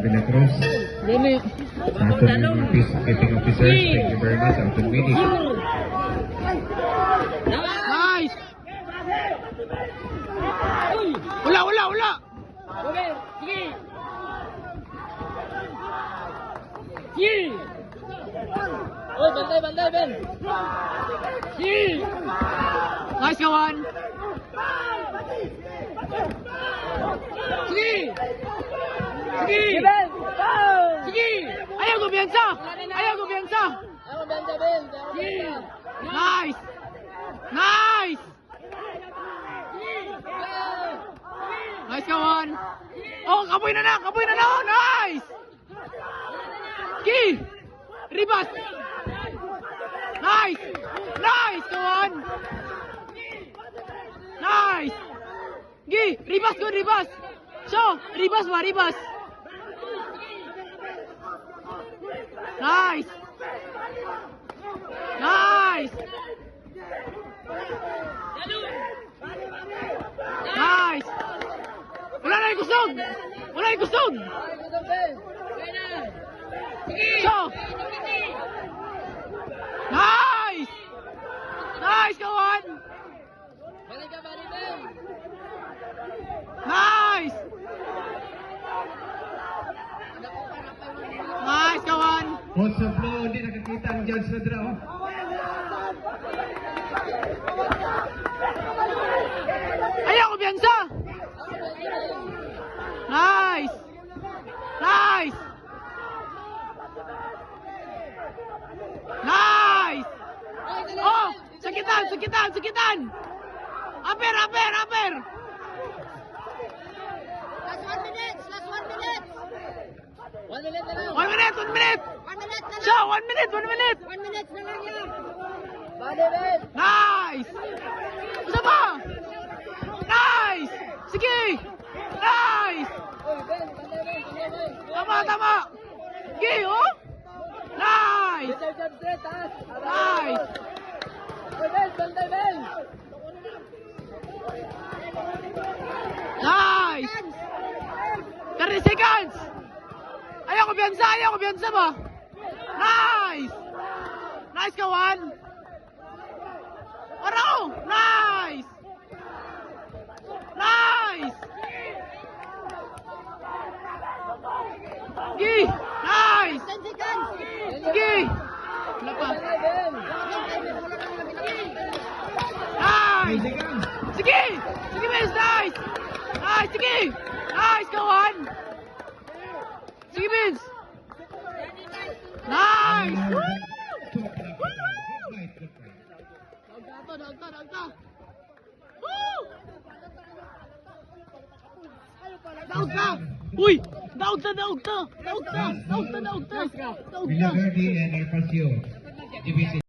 De La Cruz. Dili. Sa ating mga peacekeeping officers, thank you very much. Ang pagbinig. Nice. Wala, wala, wala. Sige. Sige. Oh, bantay, bantay, Ben. Sige. Nice, kawan. Sige. Sige. Sige. Ayaw kumpiyansa. Ayaw kumpiyansa. Sige. Nice. Nice. Nice, kawan. Oh, kapoy na na. Kapoy na na. Oh, nice. Sige. Ribas. Nice. Nice, kawan. Nice. Gi, ribas ko, ribas. So, ribas ba, ribas. Nice. Nice. Nice. Wala na yung kusog. Wala yung kusog. So. Nice. Nice, kawan. Nice. Nice, kawan. Hold sa flow, hindi nakakita ang judge na draw. Ayaw ko biyansa. Nice. Nice. Nice. Oh, sakitan, sakitan, sakitan. Aper, aper, aper. Last 1 minute. Last 1 minute. 1 minute, 1 minute. 1 minute na lang. So, 1 minute, 1 minute. 1 minute na lang yan. Nice. Isa pa. Nice. Sige. Nice. Tama, tama. Sige, oh. Nice. Nice. Nice. 30 seconds. Ayaw ko biyansa ba? Nice. Nice, kawan. Araw. Nice. Nice. Sige. Nice. 10 seconds. Sige. Wala pa. Nice. Sige. Sige, Vince. Nice. Nice. Sige. Nice, kawan. Sige, Vince. Nice. Dagta. Woo! Dagta. Uy, dagta. Villa Verde and Air Paseo. Division.